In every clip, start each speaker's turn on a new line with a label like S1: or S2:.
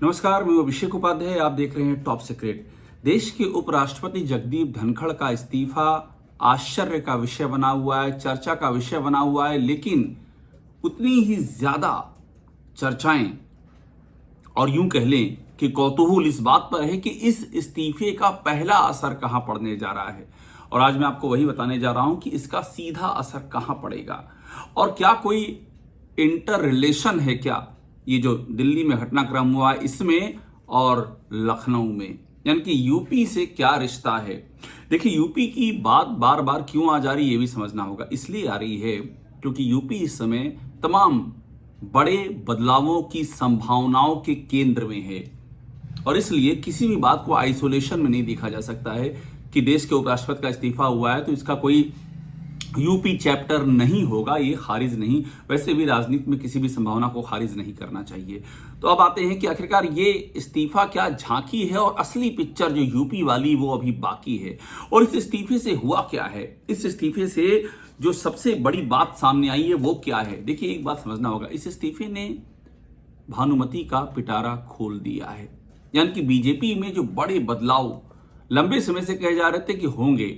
S1: नमस्कार, मैं अभिषेक उपाध्याय। आप देख रहे हैं टॉप सीक्रेट। देश के उपराष्ट्रपति जगदीप धनखड़ का इस्तीफा आश्चर्य का विषय बना हुआ है, चर्चा का विषय बना हुआ है, लेकिन उतनी ही ज्यादा चर्चाएं और यूं कह लें कि कौतूहल इस बात पर है कि इस इस्तीफे का पहला असर कहां पड़ने जा रहा है। और आज मैं आपको वही बताने जा रहा हूं कि इसका सीधा असर कहां पड़ेगा और क्या कोई इंटर रिलेशन है क्या ये जो दिल्ली में घटनाक्रम हुआ इसमें और लखनऊ में, यानी कि यूपी से क्या रिश्ता है। देखिए, यूपी की बात बार बार क्यों आ जा रही है ये भी समझना होगा। इसलिए आ रही है क्योंकि यूपी इस समय तमाम बड़े बदलावों की संभावनाओं के केंद्र में है और इसलिए किसी भी बात को आइसोलेशन में नहीं देखा जा सकता है कि देश के उपराष्ट्रपति का इस्तीफा हुआ है तो इसका कोई यूपी चैप्टर नहीं होगा, ये खारिज नहीं। वैसे भी राजनीति में किसी भी संभावना को खारिज नहीं करना चाहिए। तो अब आते हैं कि आखिरकार ये इस्तीफा क्या झांकी है और असली पिक्चर जो यूपी वाली वो अभी बाकी है। और इस इस्तीफे से हुआ क्या है, इस इस्तीफे से जो सबसे बड़ी बात सामने आई है वो क्या है। देखिए, एक बात समझना होगा, इस इस्तीफे ने भानुमति का पिटारा खोल दिया है। यानी कि बीजेपी में जो बड़े बदलाव लंबे समय से कहे जा रहे थे कि होंगे,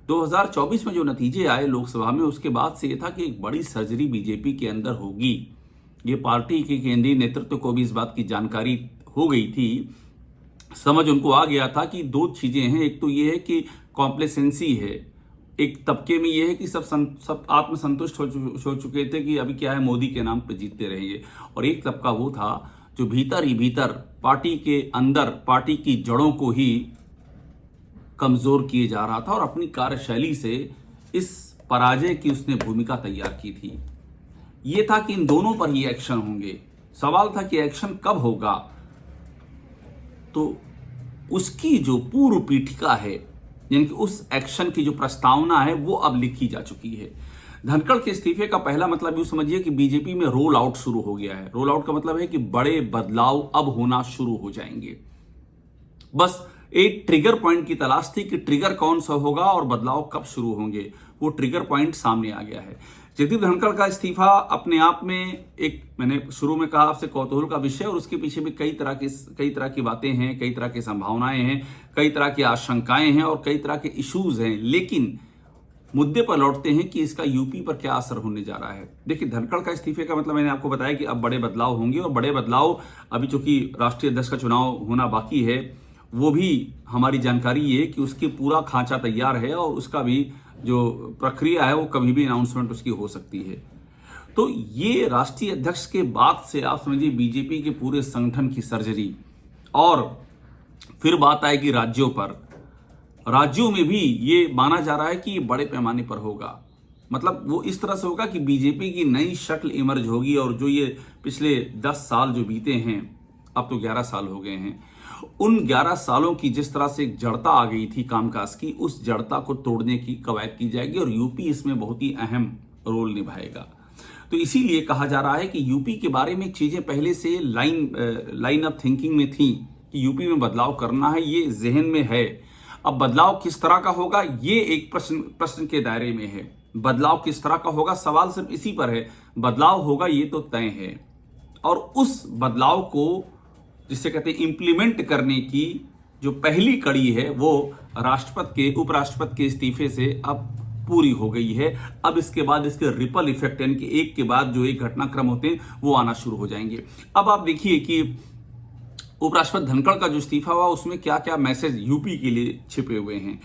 S1: 2024 में जो नतीजे आए लोकसभा में, उसके बाद से ये था कि एक बड़ी सर्जरी बीजेपी के अंदर होगी। ये पार्टी के केंद्रीय नेतृत्व को भी इस बात की जानकारी हो गई थी, समझ उनको आ गया था कि दो चीजें हैं। एक तो ये है कि कॉम्प्लेसेंसी है, एक तबके में ये है कि सब आत्मसंतुष्ट हो चुके थे कि अभी क्या है, मोदी के नाम पे जीतते रहेंगे। और एक तबका वो था जो भीतर ही भीतर पार्टी के अंदर पार्टी की जड़ों को ही कमजोर किए जा रहा था और अपनी कार्यशैली से इस पराजय की उसने भूमिका तैयार की थी। यह था कि इन दोनों पर ही एक्शन होंगे। सवाल था कि एक्शन कब होगा, तो उसकी जो पूर्व पीठिका है, यानी कि उस एक्शन की जो प्रस्तावना है वो अब लिखी जा चुकी है। धनखड़ के इस्तीफे का पहला मतलब यूं समझिए कि बीजेपी में रोल आउट शुरू हो गया है। रोल आउट का मतलब है कि बड़े बदलाव अब होना शुरू हो जाएंगे। बस एक ट्रिगर पॉइंट की तलाश थी कि ट्रिगर कौन सा होगा और बदलाव कब शुरू होंगे। वो ट्रिगर पॉइंट सामने आ गया है। जगदीप धनखड़ का इस्तीफा अपने आप में एक, मैंने शुरू में कहा आपसे, कौतूहल का विषय, और उसके पीछे भी कई तरह की बातें हैं, कई तरह की संभावनाएं हैं, कई तरह की आशंकाएं हैं और कई तरह के इश्यूज हैं। लेकिन मुद्दे पर लौटते हैं कि इसका यूपी पर क्या असर होने जा रहा है। देखिए, धनखड़ का इस्तीफे का मतलब मैंने आपको बताया कि अब बड़े बदलाव होंगे और बड़े बदलाव, अभी चूंकि राष्ट्रीय अध्यक्ष का चुनाव होना बाकी है, वो भी हमारी जानकारी ये कि उसकी पूरा खांचा तैयार है और उसका भी जो प्रक्रिया है वो कभी भी अनाउंसमेंट उसकी हो सकती है। तो ये राष्ट्रीय अध्यक्ष के बाद से आप समझिए बीजेपी के पूरे संगठन की सर्जरी। और फिर बात आएगी राज्यों पर। राज्यों में भी ये माना जा रहा है कि ये बड़े पैमाने पर होगा। मतलब वो इस तरह से होगा कि बीजेपी की नई शक्ल इमर्ज होगी और जो ये पिछले 10 साल जो बीते हैं, अब तो 11 साल हो गए हैं, उन 11 सालों की जिस तरह से एक जड़ता आ गई थी कामकाज की, उस जड़ता को तोड़ने की कवायद की जाएगी और यूपी इसमें बहुत ही अहम रोल निभाएगा। तो इसीलिए कहा जा रहा है कि यूपी के बारे में चीजें पहले से लाइन ऑफ थिंकिंग में थी कि यूपी में बदलाव करना है, ये जहन में है। अब बदलाव किस तरह का होगा ये एक प्रश्न के दायरे में है। बदलाव किस तरह का होगा, सवाल सिर्फ इसी पर है। बदलाव होगा ये तो तय है और उस बदलाव को, जिसे कहते हैं इम्प्लीमेंट करने की जो पहली कड़ी है, वो उपराष्ट्रपति के इस्तीफे से अब पूरी हो गई है। अब इसके बाद इसके रिपल इफेक्ट, यानी कि एक के बाद जो एक घटनाक्रम होते हैं वो आना शुरू हो जाएंगे। अब आप देखिए कि उपराष्ट्रपति धनखड़ का जो इस्तीफा हुआ उसमें क्या क्या मैसेज यूपी के लिए छिपे हुए हैं।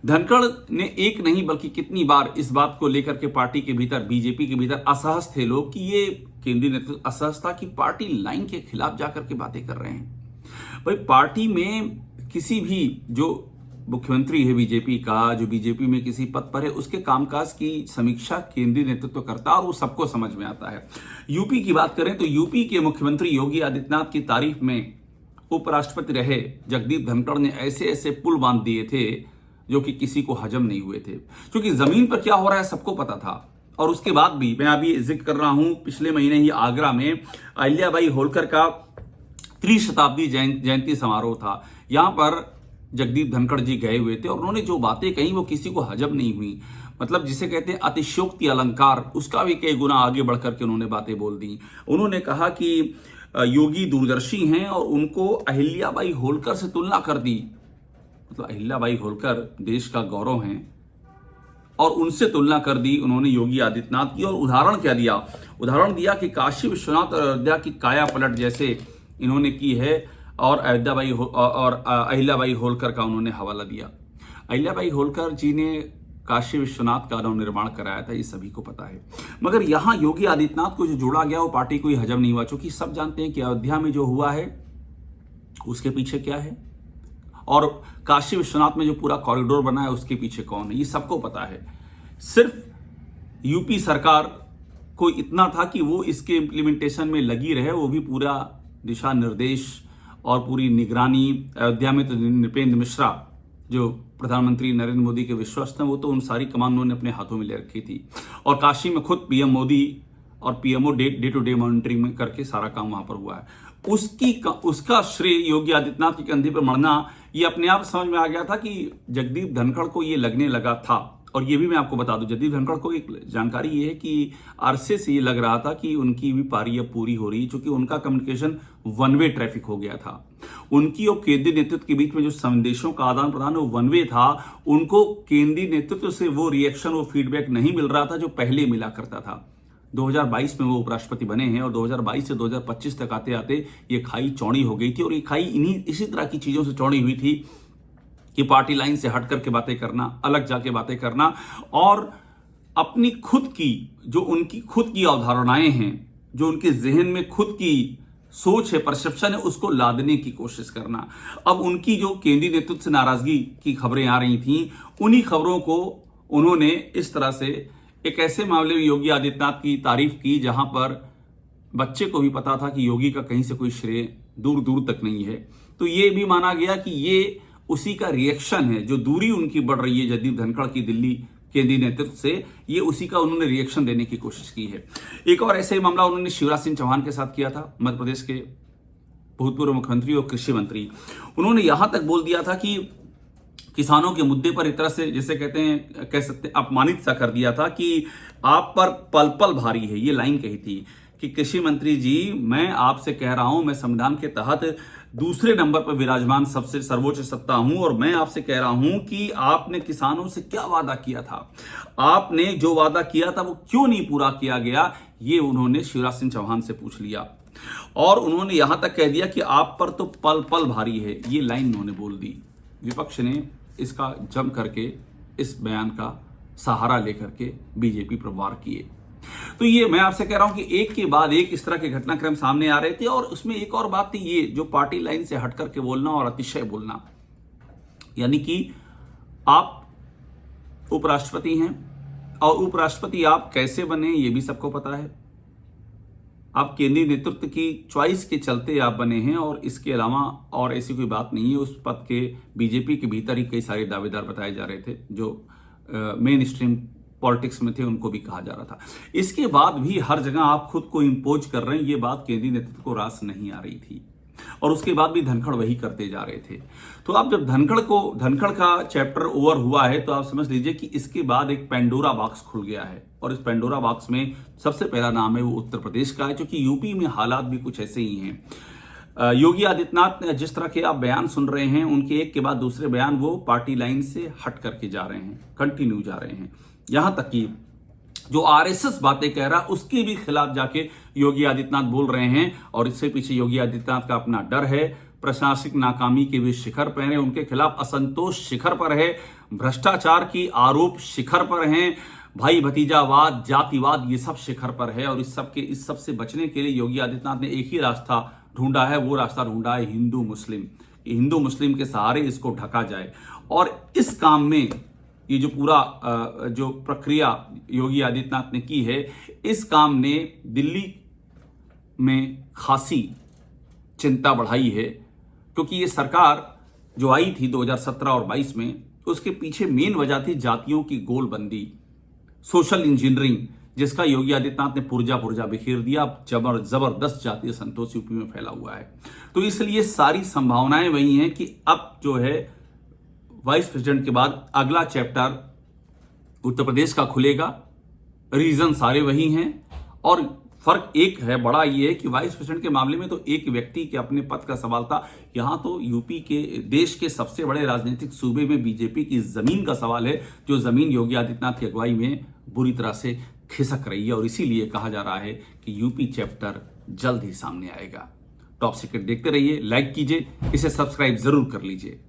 S1: धनखड़ ने एक नहीं बल्कि कितनी बार इस बात को लेकर के पार्टी के भीतर, बीजेपी के भीतर असहज थे लोग कि ये केंद्रीय नेतृत्व असहज था कि पार्टी लाइन के खिलाफ जाकर के बातें कर रहे हैं। भाई, पार्टी में किसी भी जो मुख्यमंत्री है बीजेपी का, जो बीजेपी में किसी पद पर है, उसके कामकाज की समीक्षा केंद्रीय नेतृत्व करता है और वो सबको समझ में आता है। यूपी की बात करें तो यूपी के मुख्यमंत्री योगी आदित्यनाथ की तारीफ में उपराष्ट्रपति रहे जगदीप धनखड़ ने ऐसे ऐसे पुल बांध दिए थे जो कि किसी को हजम नहीं हुए थे, क्योंकि जमीन पर क्या हो रहा है सबको पता था। और उसके बाद भी मैं अभी जिक्र कर रहा हूं, पिछले महीने ही आगरा में अहिल्याबाई होलकर का त्रिशताब्दी जयंती समारोह था। यहां पर जगदीप धनखड़ जी गए हुए थे और उन्होंने जो बातें कही वो किसी को हजम नहीं हुई। मतलब जिसे कहते हैं अतिशयोक्ति अलंकार, उसका भी कई गुना आगे बढ़कर के उन्होंने बातें बोल दी। उन्होंने कहा कि योगी दूरदर्शी हैं और उनको अहिल्याबाई होलकर से तुलना कर दी। मतलब अहिल्याबाई होलकर देश का गौरव हैं और उनसे तुलना कर दी उन्होंने योगी आदित्यनाथ की। और उदाहरण क्या दिया? उदाहरण दिया कि काशी विश्वनाथ और अयोध्या की काया पलट जैसे इन्होंने की है और अहिल्याबाई होलकर का उन्होंने हवाला दिया। अहिल्याबाई होलकर जी ने काशी विश्वनाथ का नवनिर्माण कराया था, ये सभी को पता है। मगर यहां योगी आदित्यनाथ को जो जोड़ा गया वो पार्टी को ही हजम नहीं हुआ, क्योंकि सब जानते हैं कि अयोध्या में जो हुआ है उसके पीछे क्या है और काशी विश्वनाथ में जो पूरा कॉरिडोर बना है उसके पीछे कौन है, ये सबको पता है। सिर्फ यूपी सरकार को इतना था कि वो इसके इम्प्लीमेंटेशन में लगी रहे, वो भी पूरा दिशा निर्देश और पूरी निगरानी। अयोध्या में तो नृपेंद्र मिश्रा जो प्रधानमंत्री नरेंद्र मोदी के विश्वस्त हैं, वो तो उन सारी कमान उन्होंने अपने हाथों में ले रखी थी। और काशी में खुद पीएम मोदी और PMO day to day monitoring में करके सारा काम वहां पर हुआ है। उसका श्रेय योगी आदित्यनाथ के कंधे पर मढ़ना, ये अपने आप समझ में आ गया था कि जगदीप धनखड़ को ये लगने लगा था। और ये भी मैं आपको बता दूं, जगदीप धनखड़ को एक जानकारी ये है कि अरसे से ये लग रहा था कि उनकी भी पारी अब पूरी हो रही है, क्योंकि उनका कम्युनिकेशन वन वे ट्रैफिक हो गया था। उनकी और केंद्रीय नेतृत्व के बीच में जो संदेशों का आदान प्रदान वो वन वे था। उनको केंद्रीय नेतृत्व से वो रिएक्शन, वो फीडबैक नहीं मिल रहा था जो पहले मिला करता था। 2022 में वो उपराष्ट्रपति बने हैं और 2022 से 2025 तक आते आते ये खाई चौड़ी हो गई थी। और ये खाई इसी तरह की चीजों से चौड़ी हुई थी कि पार्टी लाइन से हट करके बातें करना, अलग जाके बातें करना और अपनी खुद की जो उनकी खुद की अवधारणाएं हैं, जो उनके जहन में खुद की सोच है, परसेप्शन है, उसको लादने की कोशिश करना। अब उनकी जो केंद्रीय नेतृत्व से नाराजगी की खबरें आ रही थी, उन्हीं खबरों को उन्होंने इस तरह से एक ऐसे मामले में योगी आदित्यनाथ की तारीफ की जहां पर बच्चे को भी पता था कि योगी का कहीं से कोई श्रेय दूर दूर तक नहीं है। तो ये भी माना गया कि ये उसी का रिएक्शन है, जो दूरी उनकी बढ़ रही है जगदीप धनखड़ की दिल्ली केंद्रीय नेतृत्व से, ये उसी का उन्होंने रिएक्शन देने की कोशिश की है। एक और ऐसे ही मामला उन्होंने शिवराज सिंह चौहान के साथ किया था, मध्य प्रदेश के भूतपूर्व मुख्यमंत्री और कृषि मंत्री। उन्होंने यहां तक बोल दिया था कि किसानों के मुद्दे पर एक तरह से जिसे कह सकते अपमानित सा कर दिया था कि आप पर पल पल भारी है। ये लाइन कही थी कि कृषि मंत्री जी, मैं आपसे कह रहा हूं, मैं संविधान के तहत दूसरे नंबर पर विराजमान सबसे सर्वोच्च सत्ता हूं और मैं आपसे कह रहा हूं कि आपने किसानों से क्या वादा किया था, आपने जो वादा किया था वो क्यों नहीं पूरा किया गया, ये उन्होंने शिवराज सिंह चौहान से पूछ लिया। और उन्होंने यहां तक कह दिया कि आप पर तो पल पल भारी है। ये लाइन उन्होंने बोल दी। विपक्ष ने इसका जम करके इस बयान का सहारा लेकर के बीजेपी पर वार किए। तो ये मैं आपसे कह रहा हूं कि एक के बाद एक इस तरह के घटनाक्रम सामने आ रहे थे। और उसमें एक और बात थी, ये जो पार्टी लाइन से हट करके बोलना और अतिशय बोलना, यानी कि आप उपराष्ट्रपति हैं और उपराष्ट्रपति आप कैसे बने ये भी सबको पता है। आप केंद्रीय नेतृत्व की चॉइस के चलते आप बने हैं और इसके अलावा और ऐसी कोई बात नहीं है। उस पद के बीजेपी के भीतर ही कई सारे दावेदार बताए जा रहे थे जो मेन स्ट्रीम पॉलिटिक्स में थे, उनको भी कहा जा रहा था। इसके बाद भी हर जगह आप खुद को इम्पोज कर रहे हैं, ये बात केंद्रीय नेतृत्व को रास नहीं आ रही थी और उसके बाद भी धनखड़ वही करते जा रहे थे। तो आप जब धनखड़ का चैप्टर ओवर हुआ है तो आप समझ लीजिए कि इसके बाद एक पेंडोरा बॉक्स खुल गया है। और इस पेंडोरा बॉक्स में सबसे पहला नाम है वो उत्तर प्रदेश का है, क्योंकि यूपी में हालात भी कुछ ऐसे ही हैं। योगी आदित्यनाथ ने जिस तरह के आप बयान सुन रहे हैं, उनके एक के बाद दूसरे बयान वो पार्टी लाइन से हट करके जा रहे हैं, कंटिन्यू जा रहे हैं। यहां तक कि जो आरएसएस बातें कह रहा उसके भी खिलाफ जाके योगी आदित्यनाथ बोल रहे हैं। और इससे पीछे योगी आदित्यनाथ का अपना डर है। प्रशासनिक नाकामी के भी शिखर पर हैं, उनके खिलाफ असंतोष शिखर पर है, भ्रष्टाचार की आरोप शिखर पर हैं, भाई भतीजावाद, जातिवाद, ये सब शिखर पर है। और इस सब से बचने के लिए योगी आदित्यनाथ ने एक ही रास्ता ढूंढा है, वो रास्ता ढूंढा है हिंदू मुस्लिम। हिंदू मुस्लिम के सहारे इसको ढका जाए। और इस काम में ये जो पूरा जो प्रक्रिया योगी आदित्यनाथ ने की है, इस काम ने दिल्ली में खासी चिंता बढ़ाई है। क्योंकि ये सरकार जो आई थी 2017 और 22 में, उसके पीछे मेन वजह थी जातियों की गोलबंदी, सोशल इंजीनियरिंग, जिसका योगी आदित्यनाथ ने पुर्जा बिखेर दिया। जबरदस्त जातीय संतोष यूपी में फैला हुआ है। तो इसलिए सारी संभावनाएं वही हैं कि अब जो है वाइस प्रेसिडेंट के बाद अगला चैप्टर उत्तर प्रदेश का खुलेगा। रीजन सारे वही हैं और फर्क एक है, बड़ा ये है कि वाइस प्रेसिडेंट के मामले में तो एक व्यक्ति के अपने पद का सवाल था। यहां तो यूपी के, देश के सबसे बड़े राजनीतिक सूबे में बीजेपी की जमीन का सवाल है, जो जमीन योगी आदित्यनाथ की अगुवाई में बुरी तरह से खिसक रही है। और इसीलिए कहा जा रहा है कि यूपी चैप्टर जल्द ही सामने आएगा। टॉप सीक्रेट देखते रहिए, लाइक कीजिए, इसे सब्सक्राइब जरूर कर लीजिए।